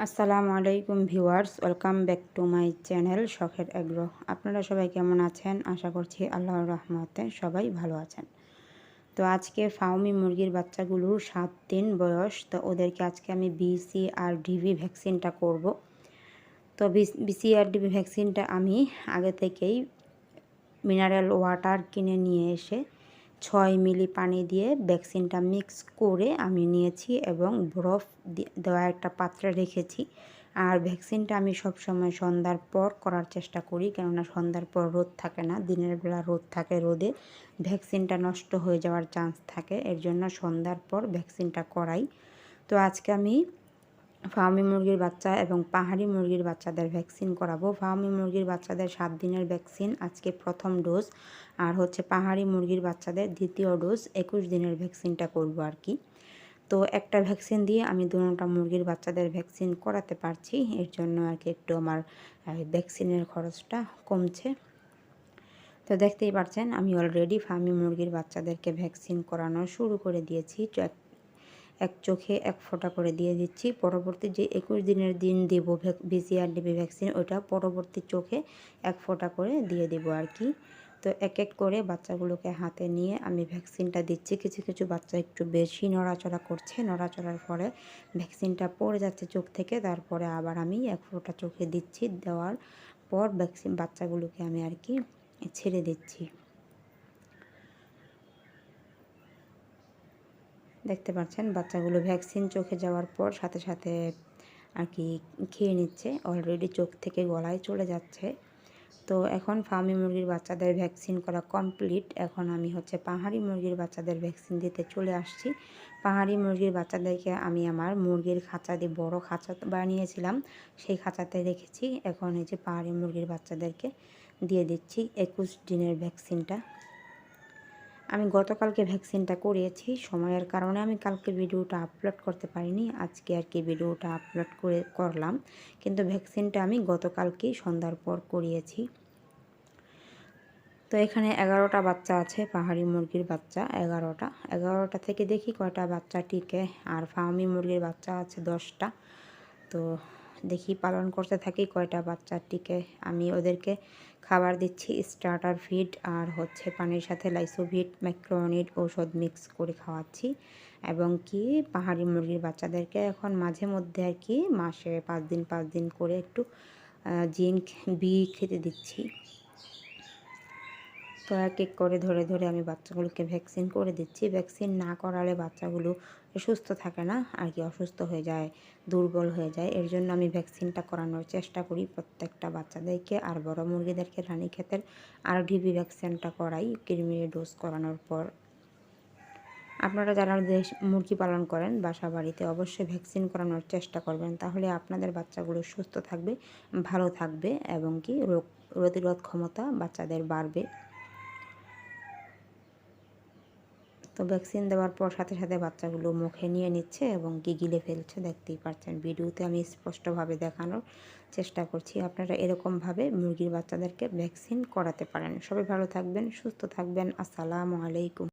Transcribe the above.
আসসালামু আলাইকুম viewers, welcome back to my channel শখের এগ্রো। আপনারা সবাই কেমন আছেন? আশা করছি আল্লাহর রহমতে সবাই ভালো আছেন। তো আজকে ফাউমি মুরগির বাচ্চাগুলোর 7 দিন বয়স, তো ওদেরকে আজকে আমি বিসি আর ডিবি ভ্যাকসিনটা করব। তো বিসি আর ডিবি ভ্যাকসিনটা আমি আগে থেকেই মিনারেল ওয়াটার কিনে নিয়ে এসে 6 মিলি পানি দিয়ে ভ্যাকসিনটা মিক্স করে আমি নিয়েছি এবং বরফ দেওয়া একটা পাত্রে রেখেছি। আর ভ্যাকসিনটা আমি সবসময় সন্ধ্যার পর করার চেষ্টা করি, কেননা সন্ধ্যার পর রোদ থাকে না, দিনের বেলা রোদ থাকে, রোদে ভ্যাকসিনটা নষ্ট হয়ে যাওয়ার চান্স থাকে, এর জন্য সন্ধ্যার পর ভ্যাকসিনটা করাই। তো আজকে আমি ফার্মি মুরগির বাচ্চা এবং পাহাড়ি মুরগির বাচ্চাদের ভ্যাকসিন করাবো। ফার্মি মুরগির বাচ্চাদের 7 দিনের ভ্যাকসিন আজকে প্রথম ডোজ, আর হচ্ছে পাহাড়ি মুরগির বাচ্চাদের দ্বিতীয় ডোজ 21 দিনের ভ্যাকসিনটা করব আর কি। তো একটা ভ্যাকসিন দিয়ে আমি দুটোটা মুরগির বাচ্চাদের ভ্যাকসিন করাতে পারছি, এর জন্য আর কি একটু আমার ভ্যাকসিনের খরচটা কমছে। তো দেখতেই পাচ্ছেন আমি অলরেডি ফার্মি মুরগির বাচ্চাদেরকে ভ্যাকসিন করানো শুরু করে দিয়েছি। এক চোখে এক ফোঁটা করে দিয়ে দিচ্ছি। পরবর্তী যে 21 দিনের দিন দেব বিসিআরডিবি ভ্যাকসিন, ওইটা পরবর্তী চোখে এক ফোঁটা করে দিয়ে দেব আর কি। তো এক এক করে বাচ্চাগুলোকে হাতে নিয়ে আমি ভ্যাকসিনটা দিচ্ছি। কিছু কিছু বাচ্চা একটু বেশি নড়াচড়া করছে, নড়াচড়ার ফলে ভ্যাকসিনটা পড়ে যাচ্ছে চোখ থেকে, তারপরে আবার আমি এক ফোঁটা চোখে দিচ্ছি। দেওয়ার পর বাচ্চাগুলোকে আমি আর কি ছেড়ে দিচ্ছি। দেখতে পাচ্ছেন বাচ্চাগুলো ভ্যাকসিন চোখে যাওয়ার পর সাথে সাথে আর কি খেয়ে নিচ্ছে, অলরেডি চোখ থেকে গলায় চলে যাচ্ছে। তো এখন ফার্মি মুরগির বাচ্চাদের ভ্যাকসিন করা কমপ্লিট। এখন আমি হচ্ছে পাহাড়ি মুরগির বাচ্চাদের ভ্যাকসিন দিতে চলে আসছি। পাহাড়ি মুরগির বাচ্চাদেরকে আমি আমার মুরগির খাঁচা দিয়ে বড় খাঁচা বানিয়েছিলাম, সেই খাঁচাতে রেখেছি। এখন এই যে পাহাড়ি মুরগির বাচ্চাদেরকে দিয়ে দিচ্ছি 21 দিনের ভ্যাকসিনটা। আমি গতকালকে ভ্যাকসিনটা করিয়েছি, সময়ের কারণে আমি কালকে ভিডিওটা আপলোড করতে পারিনি, আজকে আর কি ভিডিওটা আপলোড করলাম। কিন্তু ভ্যাকসিনটা আমি গতকালকেই সন্ধ্যার পর করিয়েছি। তো এখানে 11টা বাচ্চা আছে, পাহাড়ি মুরগির বাচ্চা 11টা থেকে দেখি কয়টা বাচ্চা টিকে। আর ফার্মি মুরগির বাচ্চা আছে 10টা। তো দেখি পালন করতে থাকি কয়টা বাচ্চা টিকে। আমি ওদেরকে খাবার দিচ্ছি স্টার্টার ফিড আর হচ্ছে পানির সাথে লাইসোভিট ম্যাক্রোনিড ঔষধ মিক্স করে খাওয়াচ্ছি। এবং কি পাহাড়ি মুরগির বাচ্চাদেরকে এখন মাঝে মধ্যে আর কি মাসে 5 দিন করে একটু জিঙ্ক বি খেতে দিচ্ছি। তো এক এক করে ধরে ধরে আমি বাচ্চাগুলোকে ভ্যাকসিন করে দিচ্ছি। ভ্যাকসিন না করালে বাচ্চাগুলো সুস্থ থাকে না আর কি, অসুস্থ হয়ে যায়, দুর্বল হয়ে যায়। এর জন্য আমি ভ্যাকসিনটা করানোর চেষ্টা করি প্রত্যেকটা বাচ্চাদেরকে। আর বড় মুরগিদেরকে রানীক্ষেতের আর ডিবি ভ্যাকসিনটা করাই কৃমির ডোজ করানোর পর। আপনারা যারা মুরগি পালন করেন বাসা বাড়িতে অবশ্যই ভ্যাকসিন করানোর চেষ্টা করবেন, তাহলে আপনাদের বাচ্চাগুলো সুস্থ থাকবে, ভালো থাকবে এবং কি রোগ প্রতিরোধ ক্ষমতা বাচ্চাদের বাড়বে। তো ভ্যাকসিন দেওয়ার পর সাথে সাথে বাচ্চাগুলো মুখে নিয়ে নিচ্ছে এবং গিলে ফেলছে, দেখতেই পাচ্ছেন। ভিডিওতে আমি স্পষ্টভাবে দেখানোর চেষ্টা করছি। আপনারা এরকমভাবে মুরগির বাচ্চাদেরকে ভ্যাকসিন করাতে পারেন। সবাই ভালো থাকবেন, সুস্থ থাকবেন। আসসালামু আলাইকুম।